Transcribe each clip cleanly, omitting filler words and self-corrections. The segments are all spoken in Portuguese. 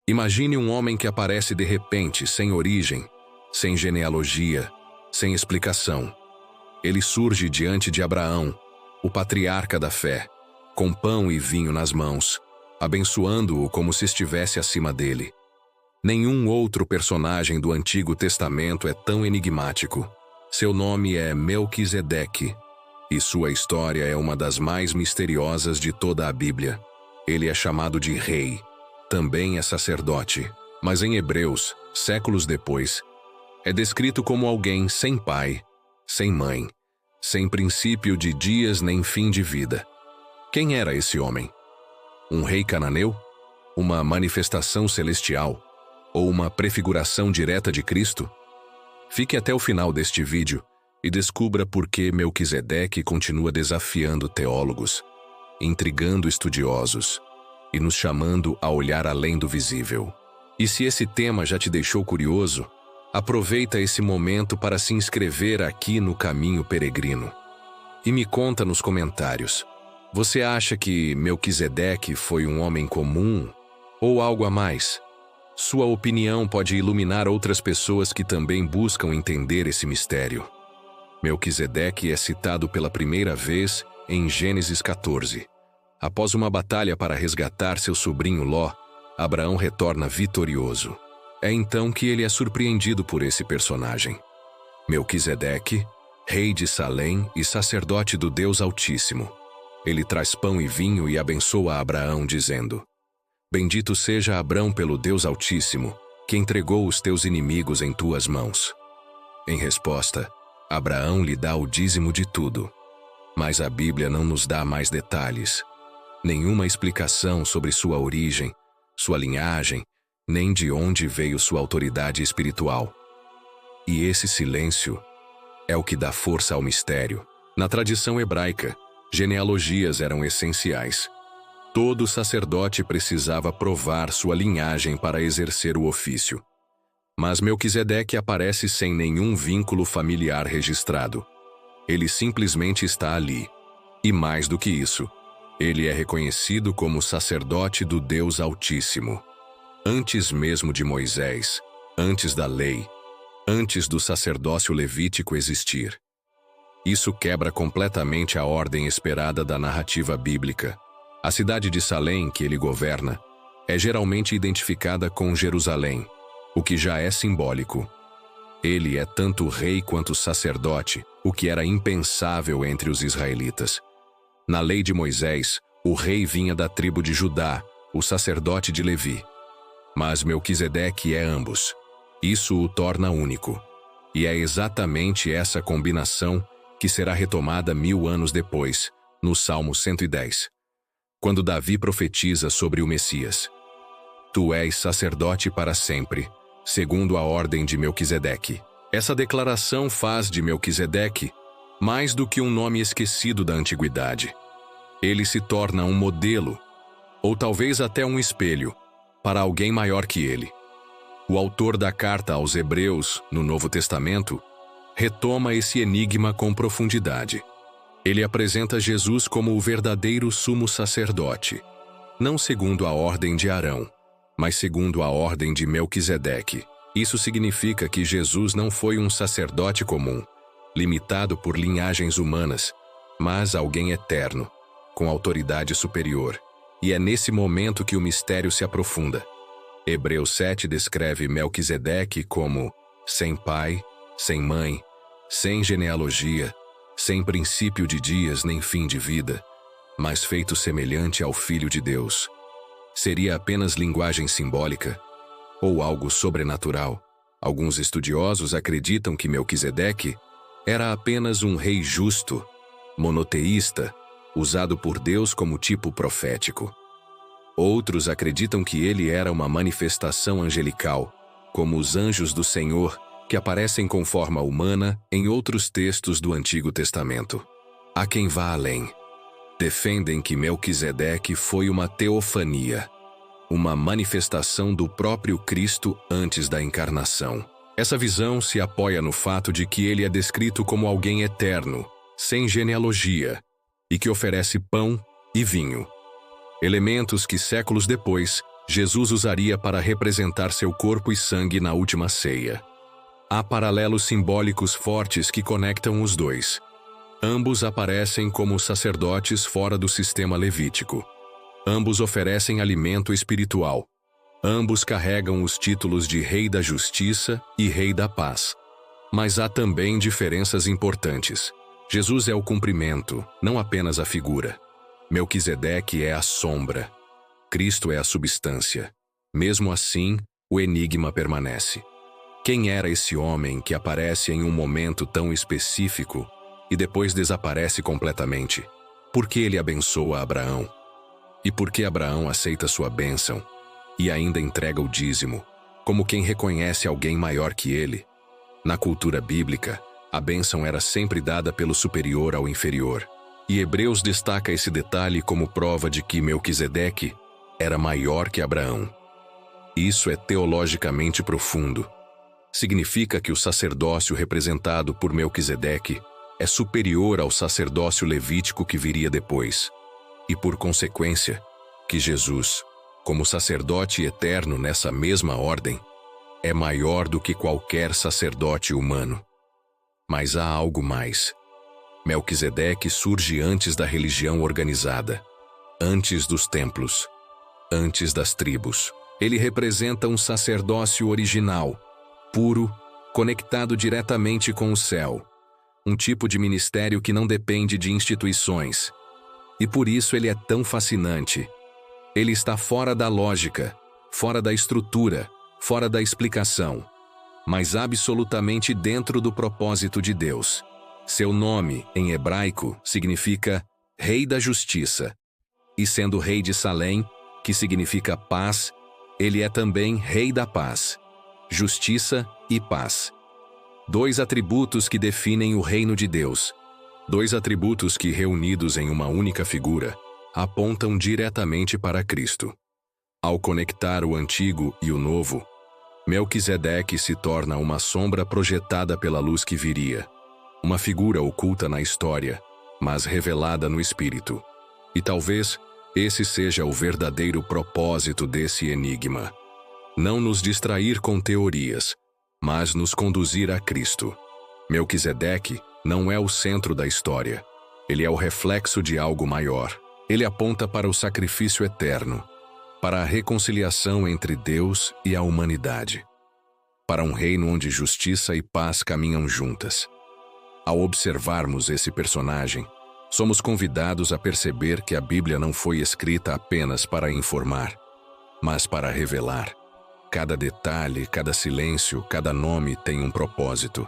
Imagine um homem que aparece de repente, sem origem, sem genealogia, sem explicação. Ele surge diante de Abraão, o patriarca da fé, com pão e vinho nas mãos, abençoando-o como se estivesse acima dele. Nenhum outro personagem do Antigo Testamento é tão enigmático. Seu nome é Melquisedeque, e sua história é uma das mais misteriosas de toda a Bíblia. Ele é chamado de rei, também é sacerdote, mas em Hebreus, séculos depois, é descrito como alguém sem pai, sem mãe, sem princípio de dias nem fim de vida. Quem era esse homem? Um rei cananeu? Uma manifestação celestial? Ou uma prefiguração direta de Cristo? Fique até o final deste vídeo e descubra por que Melquisedeque continua desafiando teólogos, intrigando estudiosos e nos chamando a olhar além do visível. E se esse tema já te deixou curioso, aproveita esse momento para se inscrever aqui no Caminho Peregrino. E me conta nos comentários, você acha que Melquisedeque foi um homem comum ou algo a mais? Sua opinião pode iluminar outras pessoas que também buscam entender esse mistério. Melquisedeque é citado pela primeira vez em Gênesis 14. Após uma batalha para resgatar seu sobrinho Ló, Abraão retorna vitorioso. É então que ele é surpreendido por esse personagem. Melquisedeque, rei de Salém e sacerdote do Deus Altíssimo. Ele traz pão e vinho e abençoa Abraão, dizendo: Bendito seja Abrão pelo Deus Altíssimo, que entregou os teus inimigos em tuas mãos. Em resposta, Abraão lhe dá o dízimo de tudo. Mas a Bíblia não nos dá mais detalhes. Nenhuma explicação sobre sua origem, sua linhagem, nem de onde veio sua autoridade espiritual. E esse silêncio é o que dá força ao mistério. Na tradição hebraica, genealogias eram essenciais. Todo sacerdote precisava provar sua linhagem para exercer o ofício. Mas Melquisedeque aparece sem nenhum vínculo familiar registrado. Ele simplesmente está ali. E mais do que isso, ele é reconhecido como sacerdote do Deus Altíssimo. Antes mesmo de Moisés, antes da lei, antes do sacerdócio levítico existir. Isso quebra completamente a ordem esperada da narrativa bíblica. A cidade de Salém, que ele governa, é geralmente identificada com Jerusalém, o que já é simbólico. Ele é tanto rei quanto sacerdote, o que era impensável entre os israelitas. Na lei de Moisés, o rei vinha da tribo de Judá, o sacerdote de Levi. Mas Melquisedeque é ambos. Isso o torna único. E é exatamente essa combinação que será retomada 1000 anos depois, no Salmo 110. Quando Davi profetiza sobre o Messias. Tu és sacerdote para sempre, segundo a ordem de Melquisedeque. Essa declaração faz de Melquisedeque mais do que um nome esquecido da antiguidade. Ele se torna um modelo, ou talvez até um espelho, para alguém maior que ele. O autor da carta aos Hebreus, no Novo Testamento, retoma esse enigma com profundidade. Ele apresenta Jesus como o verdadeiro sumo sacerdote, não segundo a ordem de Arão, mas segundo a ordem de Melquisedeque. Isso significa que Jesus não foi um sacerdote comum, limitado por linhagens humanas, mas alguém eterno, com autoridade superior. E é nesse momento que o mistério se aprofunda. Hebreus 7 descreve Melquisedeque como sem pai, sem mãe, sem genealogia, sem princípio de dias nem fim de vida, mas feito semelhante ao Filho de Deus. Seria apenas linguagem simbólica? Ou algo sobrenatural? Alguns estudiosos acreditam que Melquisedeque era apenas um rei justo, monoteísta, usado por Deus como tipo profético. Outros acreditam que ele era uma manifestação angelical, como os anjos do Senhor, que aparecem com forma humana em outros textos do Antigo Testamento. Há quem vá além. Defendem que Melquisedeque foi uma teofania, uma manifestação do próprio Cristo antes da encarnação. Essa visão se apoia no fato de que ele é descrito como alguém eterno, sem genealogia, e que oferece pão e vinho. Elementos que séculos depois Jesus usaria para representar seu corpo e sangue na última ceia. Há paralelos simbólicos fortes que conectam os dois. Ambos aparecem como sacerdotes fora do sistema levítico. Ambos oferecem alimento espiritual. Ambos carregam os títulos de Rei da Justiça e Rei da Paz. Mas há também diferenças importantes. Jesus é o cumprimento, não apenas a figura. Melquisedeque é a sombra. Cristo é a substância. Mesmo assim, o enigma permanece. Quem era esse homem que aparece em um momento tão específico e depois desaparece completamente? Por que ele abençoa Abraão? E por que Abraão aceita sua bênção e ainda entrega o dízimo, como quem reconhece alguém maior que ele? Na cultura bíblica, a bênção era sempre dada pelo superior ao inferior, e Hebreus destaca esse detalhe como prova de que Melquisedeque era maior que Abraão. Isso é teologicamente profundo. Significa que o sacerdócio representado por Melquisedeque é superior ao sacerdócio levítico que viria depois, e por consequência, que Jesus, como sacerdote eterno nessa mesma ordem, é maior do que qualquer sacerdote humano. Mas há algo mais. Melquisedeque surge antes da religião organizada, antes dos templos, antes das tribos. Ele representa um sacerdócio original, puro, conectado diretamente com o céu. Um tipo de ministério que não depende de instituições. E por isso ele é tão fascinante. Ele está fora da lógica, fora da estrutura, fora da explicação, mas absolutamente dentro do propósito de Deus. Seu nome, em hebraico, significa Rei da Justiça. E sendo Rei de Salém, que significa paz, ele é também Rei da Paz. Justiça e paz. Dois atributos que definem o reino de Deus. Dois atributos que, reunidos em uma única figura, apontam diretamente para Cristo. Ao conectar o antigo e o novo, Melquisedeque se torna uma sombra projetada pela luz que viria. Uma figura oculta na história, mas revelada no Espírito. E talvez esse seja o verdadeiro propósito desse enigma. Não nos distrair com teorias, mas nos conduzir a Cristo. Melquisedeque não é o centro da história. Ele é o reflexo de algo maior. Ele aponta para o sacrifício eterno, para a reconciliação entre Deus e a humanidade, para um reino onde justiça e paz caminham juntas. Ao observarmos esse personagem, somos convidados a perceber que a Bíblia não foi escrita apenas para informar, mas para revelar. Cada detalhe, cada silêncio, cada nome tem um propósito.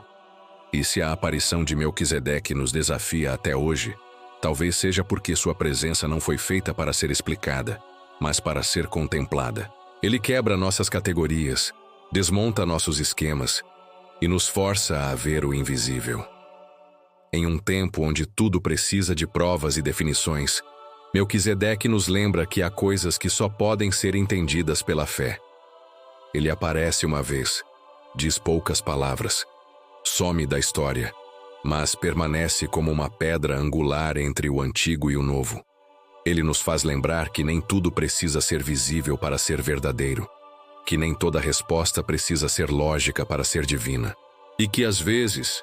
E se a aparição de Melquisedeque nos desafia até hoje, talvez seja porque sua presença não foi feita para ser explicada, mas para ser contemplada. Ele quebra nossas categorias, desmonta nossos esquemas e nos força a ver o invisível. Em um tempo onde tudo precisa de provas e definições, Melquisedeque nos lembra que há coisas que só podem ser entendidas pela fé. Ele aparece uma vez, diz poucas palavras, some da história, mas permanece como uma pedra angular entre o antigo e o novo. Ele nos faz lembrar que nem tudo precisa ser visível para ser verdadeiro, que nem toda resposta precisa ser lógica para ser divina, e que às vezes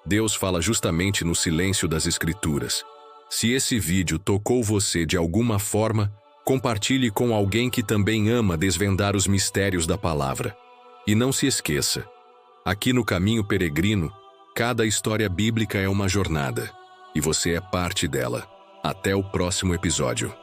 Deus fala justamente no silêncio das Escrituras. Se esse vídeo tocou você de alguma forma, compartilhe com alguém que também ama desvendar os mistérios da palavra. E não se esqueça, aqui no Caminho Peregrino, cada história bíblica é uma jornada, e você é parte dela. Até o próximo episódio.